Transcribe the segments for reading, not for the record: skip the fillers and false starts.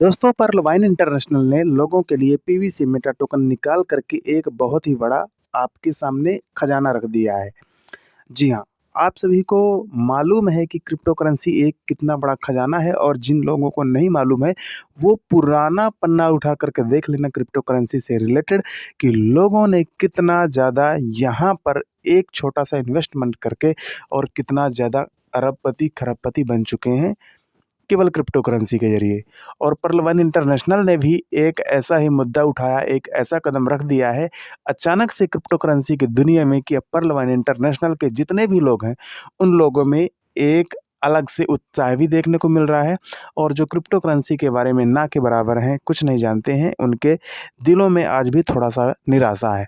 दोस्तों, पर्लवाइन इंटरनेशनल ने लोगों के लिए पीवीसी मेटा टोकन निकाल करके एक बहुत ही बड़ा आपके सामने खजाना रख दिया है। जी हाँ, आप सभी को मालूम है कि क्रिप्टो करेंसी एक कितना बड़ा खजाना है और जिन लोगों को नहीं मालूम है, वो पुराना पन्ना उठा कर के देख लेना क्रिप्टो करेंसी से रिलेटेड कि लोगों ने कितना ज़्यादा यहाँ पर एक छोटा-सा इन्वेस्टमेंट करके और कितना ज़्यादा अरबपति, खरबपति बन चुके हैं केवल क्रिप्टो करेंसी के ज़रिए। और पर्ल-वन इंटरनेशनल ने भी एक ऐसा ही मुद्दा उठाया, एक ऐसा कदम रख दिया है, अचानक से क्रिप्टो करेंसी की दुनिया में कि अब पर्ल-वन इंटरनेशनल के जितने भी लोग हैं, उन लोगों में एक अलग से उत्साह भी देखने को मिल रहा है और जो क्रिप्टो करेंसी के बारे में ना के बराबर हैं, कुछ नहीं जानते हैं, उनके दिलों में आज भी थोड़ा-सा निराशा है।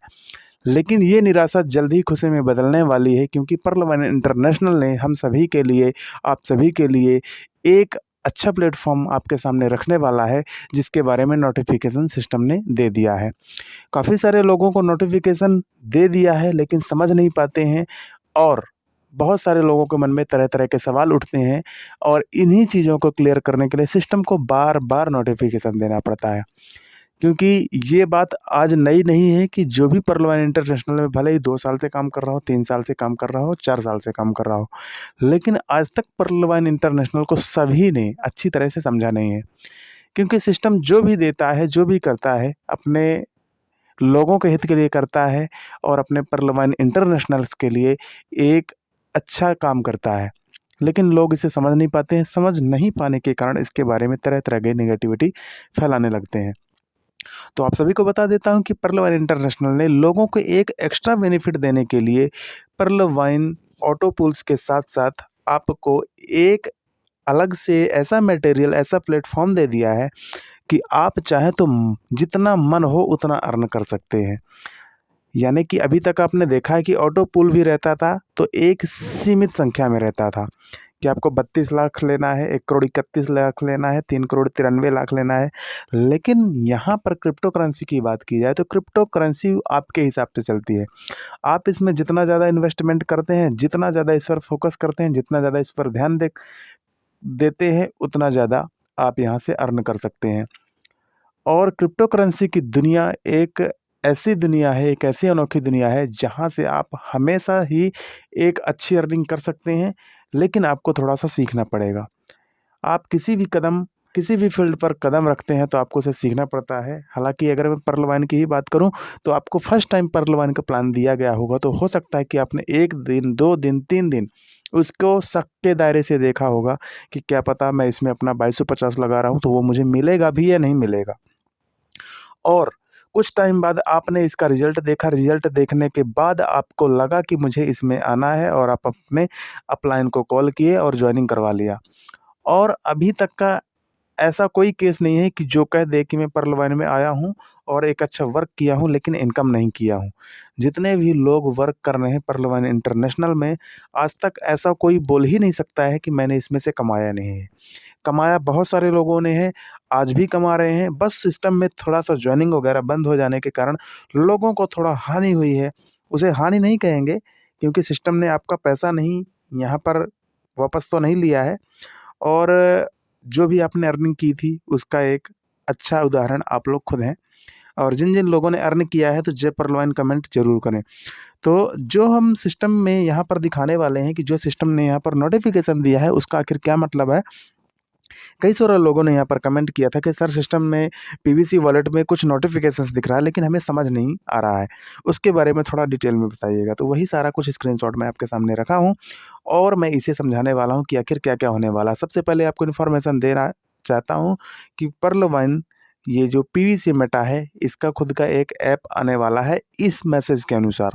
लेकिन ये निराशा जल्द ही खुशी में बदलने वाली है क्योंकि पर्ल-वन इंटरनेशनल ने हम सभी के लिए, आप सभी के लिए एक अच्छा प्लेटफ़ॉर्म आपके सामने रखने वाला है, जिसके बारे में नोटिफ़िकेशन सिस्टम ने दे दिया है। काफ़ी सारे लोगों को नोटिफ़िकेशन दे दिया है लेकिन समझ नहीं पाते हैं और बहुत सारे लोगों के मन में तरह-तरह के सवाल उठते हैं और इन्हीं चीज़ों को क्लियर करने के लिए सिस्टम को बार-बार नोटिफ़िकेशन देना पड़ता है। क्योंकि ये बात आज नई नहीं है कि जो भी पर्ल-वन इंटरनेशनल में भले ही 2 साल से काम कर रहा हो, 3 साल से काम कर रहा हो, 4 साल से काम कर रहा हो। लेकिन आज तक पर्ल-वन इंटरनेशनल को सभी ने अच्छी तरह से समझा नहीं है। क्योंकि सिस्टम जो भी देता है, जो भी करता है, अपने लोगों के हित के लिए करता है और अपने पर्ल-वन इंटरनेशनल्स के लिए एक अच्छा काम करता है। लेकिन लोग इसे समझ नहीं पाते हैं, समझ नहीं पाने के कारण इसके बारे में तरह-तरह की नेगेटिविटी फैलाने लगते हैं। तो आप सभी को बता देता हूँ कि पर्ल वाइन इंटरनेशनल ने लोगों को एक एक्स्ट्रा बेनिफिट देने के लिए पर्ल वाइन ऑटो पूल्स के साथ-साथ आपको एक अलग से ऐसा मटेरियल, ऐसा प्लेटफ़ॉर्म दे दिया है कि आप चाहें तो जितना मन हो उतना अर्न कर सकते हैं। यानी कि अभी तक आपने देखा है कि ऑटो पूल भी रहता था, तो एक सीमित संख्या में रहता था। कि आपको 32 लाख लेना है, 1 करोड़ 31 लाख लेना है, 3 करोड़ 93 लाख लेना है। लेकिन यहाँ पर क्रिप्टो करेंसी की बात की जाए तो क्रिप्टो करेंसी आपके हिसाब से चलती है। आप इसमें जितना ज़्यादा इन्वेस्टमेंट करते हैं, जितना ज़्यादा इस पर फ़ोकस करते हैं, जितना ज़्यादा इस पर ध्यान देते हैं, उतना ज़्यादा आप यहाँ से अर्न कर सकते हैं। और क्रिप्टो करेंसी की दुनिया एक ऐसी दुनिया है, एक ऐसी अनोखी दुनिया है जहाँ से आप हमेशा ही एक अच्छी अर्निंग कर सकते हैं, लेकिन आपको थोड़ा-सा सीखना पड़ेगा। आप किसी भी फ़ील्ड पर कदम रखते हैं तो आपको उसे सीखना पड़ता है। हालाँकि अगर मैं पर्ल वाइन की ही बात करूँ तो आपको फर्स्ट टाइम पर्ल वाइन का प्लान दिया गया होगा तो हो सकता है कि आपने 1 दिन, 2 दिन, 3 दिन उसको शक के दायरे से देखा होगा कि क्या पता मैं इसमें अपना 2250 लगा रहा हूँ तो वो मुझे मिलेगा भी या नहीं मिलेगा। और कुछ टाइम बाद आपने इसका रिज़ल्ट देखा, रिज़ल्ट देखने के बाद आपको लगा कि मुझे इसमें आना है और आप अपने अपलाइन को कॉल किए और जॉइनिंग करवा लिया। और अभी तक का ऐसा कोई केस नहीं है कि जो कह दे कि मैं पर्ल वाइन में आया हूँ और एक अच्छा वर्क किया हूँ लेकिन इनकम नहीं किया हूँ। जितने भी लोग वर्क कर रहे हैं पर्ल वाइन इंटरनेशनल में, आज तक ऐसा कोई बोल ही नहीं सकता है कि मैंने इसमें से कमाया नहीं है। कमाया बहुत सारे लोगों ने है, आज भी कमा रहे हैं, बस सिस्टम में थोड़ा-सा जॉइनिंग वगैरह बंद हो जाने के कारण लोगों को थोड़ा हानि हुई है। उसे हानि नहीं कहेंगे क्योंकि सिस्टम ने आपका पैसा नहीं यहाँ पर वापस तो नहीं लिया है और जो भी आपने अर्निंग की थी, उसका एक अच्छा उदाहरण आप लोग खुद हैं और जिन-जिन लोगों ने अर्न किया है, तो जय पर्लवाइन कमेंट ज़रूर करें। तो जो हम सिस्टम में यहाँ पर दिखाने वाले हैं कि जो सिस्टम ने यहाँ पर नोटिफ़िकेशन दिया है, उसका आखिर क्या मतलब है? कई सारे लोगों ने यहाँ पर कमेंट किया था कि सर सिस्टम में पीवीसी वॉलेट में कुछ नोटिफ़िकेशंस दिख रहा है, लेकिन हमें समझ नहीं आ रहा है। उसके बारे में थोड़ा डिटेल में बताइएगा। तो वही सारा कुछ स्क्रीनशॉट मैं आपके सामने रखा हूँ और मैं इसे समझाने वाला हूँ कि आखिर क्या-क्या होने वाला है। सबसे पहले आपको इन्फॉर्मेशन देना चाहता हूँ कि पर्ल वाइन ये जो पीवीसी मेटा है, इसका खुद का एक ऐप आने वाला है इस मैसेज के अनुसार।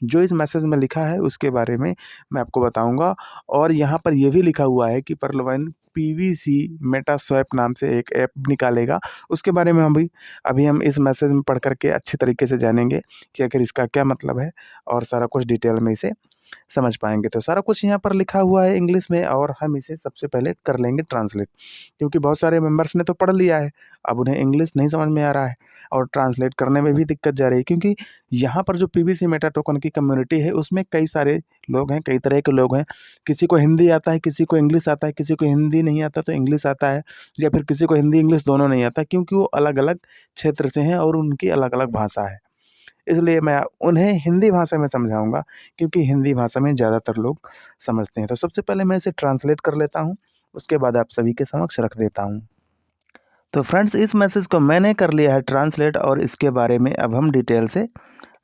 जो इस मैसेज में लिखा है उसके बारे में मैं आपको बताऊँगा और यहाँ पर ये भी लिखा हुआ है कि pearl wine PVC meta swap नाम से एक ऐप निकालेगा। उसके बारे में अभी हम इस मैसेज में पढ़ कर के अच्छी तरीके से जानेंगे कि आखिर इसका क्या मतलब है और सारा कुछ डिटेल में इसे समझ पाएँगे। तो सारा कुछ यहाँ पर लिखा हुआ है इंग्लिश में और हम इसे सबसे पहले कर लेंगे ट्रांसलेट, क्योंकि बहुत सारे मेंबर्स ने तो पढ़ लिया है, अब उन्हें इंग्लिश नहीं समझ में आ रहा है और ट्रांसलेट करने में भी दिक्कत जा रही है, क्योंकि यहाँ पर जो पीवीसी मेटा टोकन की कम्युनिटी है उसमें कई सारे लोग हैं, कई तरह के लोग हैं। किसी को हिंदी आता है, किसी को इंग्लिश आता है, किसी को हिंदी नहीं आता तो इंग्लिश आता है, या फिर किसी को हिंदी इंग्लिश दोनों नहीं आता, क्योंकि वो अलग-अलग क्षेत्र से हैं और उनकी अलग-अलग भाषा है। इसलिए मैं उन्हें हिंदी भाषा में समझाऊँगा, क्योंकि हिंदी भाषा में ज़्यादातर लोग समझते हैं। तो सबसे पहले मैं इसे ट्रांसलेट कर लेता हूँ, उसके बाद आप सभी के समक्ष रख देता हूँ। तो फ्रेंड्स, इस मैसेज को मैंने कर लिया है ट्रांसलेट और इसके बारे में अब हम डिटेल से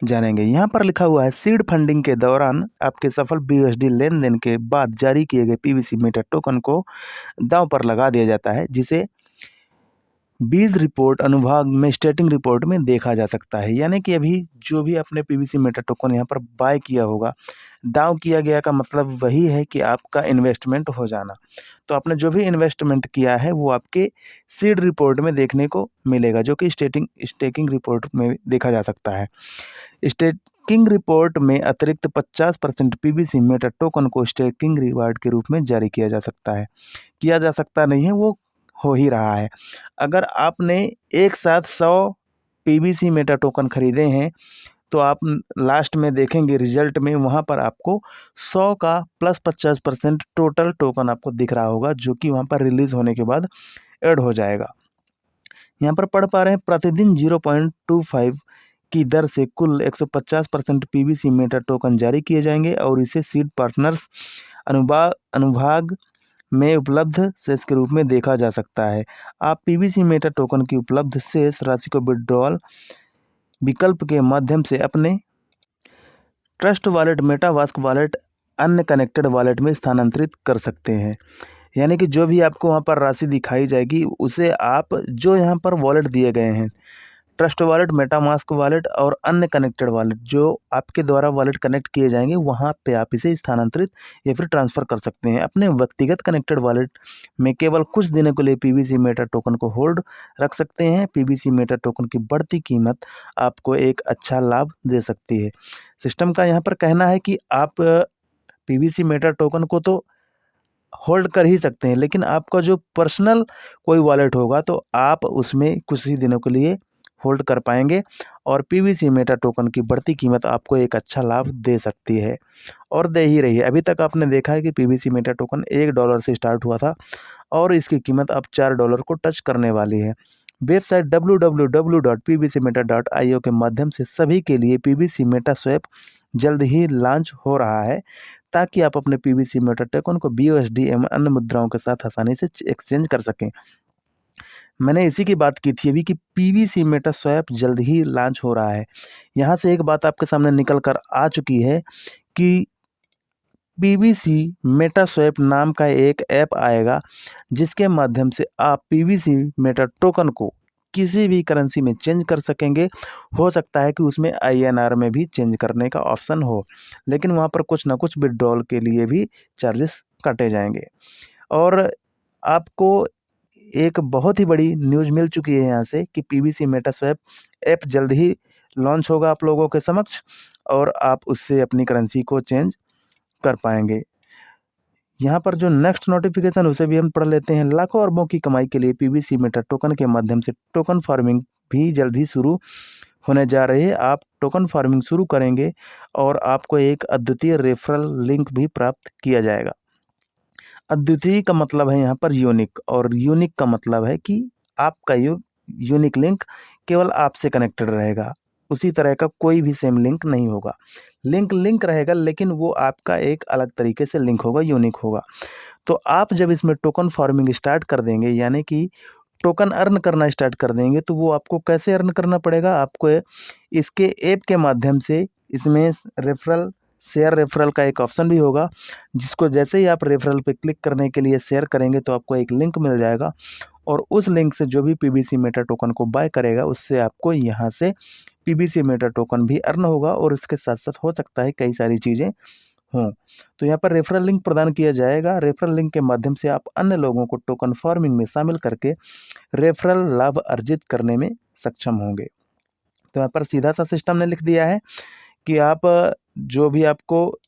जानेंगे। यहाँ पर लिखा हुआ है, सीड फंडिंग के दौरान आपके सफल BUSD लेन-देन के बाद जारी किए गए पीवीसी मेटा टोकन को दांव पर लगा दिया जाता है, जिसे बीज रिपोर्ट अनुभाग में स्टेटिंग रिपोर्ट में देखा जा सकता है। यानी कि अभी जो भी आपने पीवीसी मेटा टोकन यहाँ पर बाय किया होगा, दांव किया गया का मतलब वही है कि आपका इन्वेस्टमेंट हो जाना। तो आपने जो भी इन्वेस्टमेंट किया है वो आपके सीड रिपोर्ट में देखने को मिलेगा, जो कि स्टेकिंग रिपोर्ट में देखा जा सकता है। स्टेकिंग रिपोर्ट में अतिरिक्त 50% पीवीसी मेटा टोकन को स्टेकिंग रिवार्ड के रूप में जारी किया जा सकता है। किया जा सकता नहीं है, वो हो ही रहा है। अगर आपने एक साथ 100 पीवीसी मेटा टोकन खरीदे हैं, तो आप लास्ट में देखेंगे रिजल्ट में वहाँ पर आपको 100 का प्लस 50% टोटल टोकन आपको दिख रहा होगा, जो कि वहाँ पर रिलीज़ होने के बाद ऐड हो जाएगा। यहाँ पर पढ़ पा रहे हैं, प्रतिदिन 0.25 की दर से कुल 150% पीवीसी मेटा टोकन जारी किए जाएंगे और इसे सीड पार्टनर्स अनुभाग में उपलब्ध शेष के रूप में देखा जा सकता है। आप पीवीसी मेटा टोकन की उपलब्ध शेष राशि को विड्रॉल विकल्प के माध्यम से अपने ट्रस्ट वॉलेट, मेटामास्क वॉलेट, अन्य कनेक्टेड वॉलेट में स्थानांतरित कर सकते हैं। यानी कि जो भी आपको वहाँ पर राशि दिखाई जाएगी, उसे आप जो यहाँ पर वॉलेट दिए गए हैं, ट्रस्ट वॉलेट, मेटामास्क वॉलेट और अन्य कनेक्टेड वॉलेट, जो आपके द्वारा वॉलेट कनेक्ट किए जाएंगे, वहाँ पे आप इसे स्थानांतरित या फिर ट्रांसफ़र कर सकते हैं। अपने व्यक्तिगत कनेक्टेड वॉलेट में केवल कुछ दिनों के लिए पीवीसी मेटा टोकन को होल्ड रख सकते हैं। पीवीसी मेटा टोकन की बढ़ती कीमत आपको एक अच्छा लाभ दे सकती है। सिस्टम का यहाँ पर कहना है कि आप पीवीसी मेटा टोकन को तो होल्ड कर ही सकते हैं, लेकिन आपका जो पर्सनल कोई वॉलेट होगा तो आप उसमें कुछ ही दिनों के लिए होल्ड कर पाएंगे और पीवीसी मेटा टोकन की बढ़ती कीमत आपको एक अच्छा लाभ दे सकती है और दे ही रही है। अभी तक आपने देखा है कि पीवीसी मेटा टोकन $1 से स्टार्ट हुआ था और इसकी कीमत अब $4 को टच करने वाली है। वेबसाइट www.pvcmeta.io के माध्यम से सभी के लिए पीवीसी मेटा स्वैप जल्द ही लॉन्च हो रहा है, ताकि आप अपने पीवीसी मेटा टोकन को BUSD एवं अन्य मुद्राओं के साथ आसानी से एक्सचेंज कर सकें। मैंने इसी की बात की थी अभी कि पीवीसी मेटा स्वैप जल्द ही लॉन्च हो रहा है। यहाँ से एक बात आपके सामने निकल कर आ चुकी है कि पीवीसी मेटा स्वैप नाम का एक ऐप आएगा, जिसके माध्यम से आप पीवीसी मेटा टोकन को किसी भी करेंसी में चेंज कर सकेंगे। हो सकता है कि उसमें INR में भी चेंज करने का ऑप्शन हो, लेकिन वहाँ पर कुछ ना कुछ विथड्रॉल के लिए भी चार्जेस काटे जाएंगे। और आपको एक बहुत ही बड़ी न्यूज़ मिल चुकी है यहाँ से कि पीवीसी मेटा स्वैप ऐप जल्द ही लॉन्च होगा आप लोगों के समक्ष और आप उससे अपनी करेंसी को चेंज कर पाएंगे। यहाँ पर जो नेक्स्ट नोटिफिकेशन उसे भी हम पढ़ लेते हैं। लाखों अरबों की कमाई के लिए पीवीसी मेटा टोकन के माध्यम से टोकन फार्मिंग भी जल्द ही शुरू होने जा रही है। आप टोकन फार्मिंग शुरू करेंगे और आपको एक अद्वितीय रेफरल लिंक भी प्राप्त किया जाएगा। अद्वितीय का मतलब है यहाँ पर यूनिक और यूनिक का मतलब है कि आपका यूनिक लिंक केवल आपसे कनेक्टेड रहेगा। उसी तरह का कोई भी सेम लिंक नहीं होगा। लिंक रहेगा, लेकिन वो आपका एक अलग तरीके से लिंक होगा, यूनिक होगा। तो आप जब इसमें टोकन फार्मिंग स्टार्ट कर देंगे, यानी कि टोकन अर्न करना स्टार्ट कर देंगे, तो वो आपको कैसे अर्न करना पड़ेगा? आपको इसके ऐप के माध्यम से इसमें शेयर रेफरल का एक ऑप्शन भी होगा, जिसको जैसे ही आप रेफरल पे क्लिक करने के लिए शेयर करेंगे तो आपको एक लिंक मिल जाएगा और उस लिंक से जो भी पीवीसी मेटा टोकन को बाय करेगा, उससे आपको यहाँ से पीवीसी मेटा टोकन भी अर्न होगा और इसके साथ साथ हो सकता है कई सारी चीज़ें हों। तो यहाँ पर रेफरल लिंक प्रदान किया जाएगा। रेफरल लिंक के माध्यम से आप अन्य लोगों को टोकन फार्मिंग में शामिल करके रेफरल लाभ अर्जित करने में सक्षम होंगे। तो यहाँ पर सीधा सा सिस्टम ने लिख दिया है कि आप जो भी आपको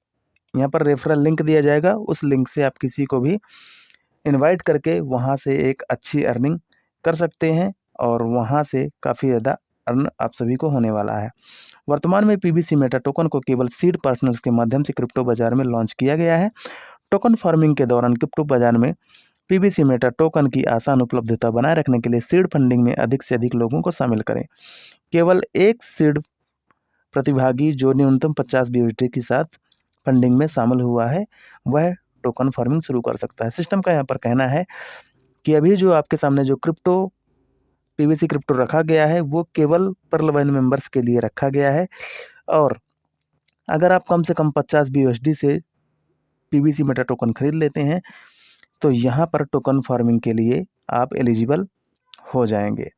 यहाँ पर रेफरल लिंक दिया जाएगा, उस लिंक से आप किसी को भी इनवाइट करके वहाँ से एक अच्छी अर्निंग कर सकते हैं और वहाँ से काफ़ी ज़्यादा अर्न आप सभी को होने वाला है। वर्तमान में पीबीसी मेटा टोकन को केवल सीड पार्टनर्स के माध्यम से क्रिप्टो बाजार में लॉन्च किया गया है। टोकन फार्मिंग के दौरान क्रिप्टो बाजार में पीबीसी मेटा टोकन की आसान उपलब्धता बनाए रखने के लिए सीड फंडिंग में अधिक से अधिक लोगों को शामिल करें। केवल एक सीड प्रतिभागी जो न्यूनतम 50 बीयूएसडी के साथ फंडिंग में शामिल हुआ है वह टोकन फार्मिंग शुरू कर सकता है। सिस्टम का यहाँ पर कहना है कि अभी जो आपके सामने जो पीबीसी क्रिप्टो रखा गया है वो केवल पर्ल वाइन मेंबर्स के लिए रखा गया है और अगर आप कम से कम 50 बीयूएसडी से पीबीसी मेटा टोकन खरीद लेते हैं तो यहाँ पर टोकन फार्मिंग के लिए आप एलिजिबल हो जाएंगे।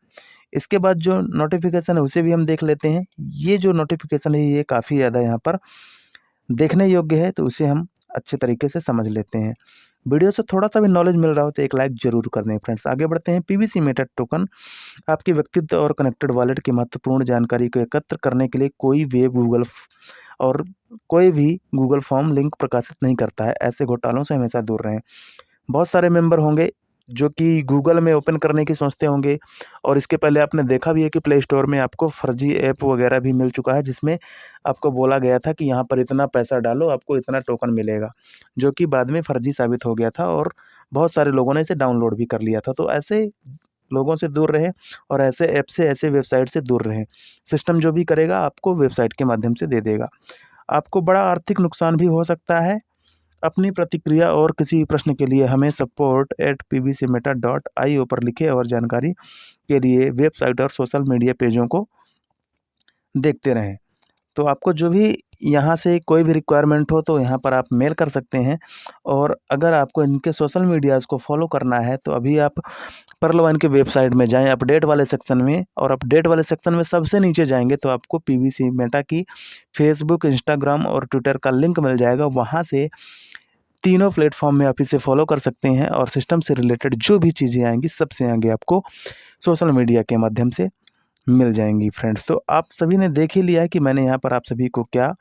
इसके बाद जो नोटिफिकेशन है उसे भी हम देख लेते हैं। ये जो नोटिफिकेशन है ये काफ़ी ज़्यादा यहाँ पर देखने योग्य है, तो उसे हम अच्छे तरीके से समझ लेते हैं। वीडियो से थोड़ा सा भी नॉलेज मिल रहा हो तो एक लाइक जरूर कर दें फ्रेंड्स। आगे बढ़ते हैं। पीबीसी मेटा टोकन आपके व्यक्तित्व और कनेक्टेड वॉलेट की महत्वपूर्ण जानकारी को एकत्र करने के लिए कोई भी गूगल फॉर्म लिंक प्रकाशित नहीं करता है। ऐसे घोटालों से हमेशा दूर रहें। बहुत सारे मेंबर होंगे जो कि गूगल में ओपन करने की सोचते होंगे और इसके पहले आपने देखा भी है कि प्ले स्टोर में आपको फर्जी ऐप वगैरह भी मिल चुका है जिसमें आपको बोला गया था कि यहाँ पर इतना पैसा डालो आपको इतना टोकन मिलेगा, जो कि बाद में फर्जी साबित हो गया था और बहुत सारे लोगों ने इसे डाउनलोड भी कर लिया था। तो ऐसे लोगों से दूर रहें और ऐसे ऐप से ऐसे वेबसाइट से दूर रहें। सिस्टम जो भी करेगा आपको वेबसाइट के माध्यम से दे देगा। आपको बड़ा आर्थिक नुकसान भी हो सकता है। अपनी प्रतिक्रिया और किसी प्रश्न के लिए हमें support@pbcmeta.io पर लिखें और जानकारी के लिए वेबसाइट और सोशल मीडिया पेजों को देखते रहें। तो आपको जो भी यहाँ से कोई भी रिक्वायरमेंट हो तो यहाँ पर आप मेल कर सकते हैं और अगर आपको इनके सोशल मीडियाज़ को फॉलो करना है तो अभी आप पर्ल वाइन के वेबसाइट में जाएँ अपडेट वाले सेक्शन में, और अपडेट वाले सेक्शन में सबसे नीचे जाएंगे तो आपको पीबीसी मेटा की फेसबुक, इंस्टाग्राम और ट्विटर का लिंक मिल जाएगा। वहाँ से तीनों प्लेटफॉर्म में आप इसे फॉलो कर सकते हैं और सिस्टम से रिलेटेड जो भी चीज़ें आएंगी सबसे आगे आपको सोशल मीडिया के माध्यम से मिल जाएंगी फ्रेंड्स। तो आप सभी ने देख ही लिया है कि मैंने यहाँ पर आप सभी को क्या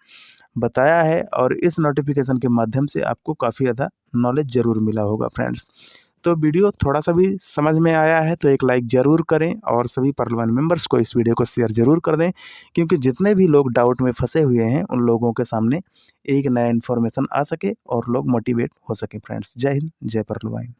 बताया है और इस नोटिफिकेशन के माध्यम से आपको काफ़ी ज़्यादा नॉलेज ज़रूर मिला होगा फ्रेंड्स। तो वीडियो थोड़ा सा भी समझ में आया है तो एक लाइक ज़रूर करें और सभी पर्ल वाइन मेंबर्स को इस वीडियो को शेयर ज़रूर कर दें, क्योंकि जितने भी लोग डाउट में फंसे हुए हैं उन लोगों के सामने एक नया इन्फॉर्मेशन आ सके और लोग मोटिवेट हो सके फ्रेंड्स। जय हिंद, जय पर्ल वाइन।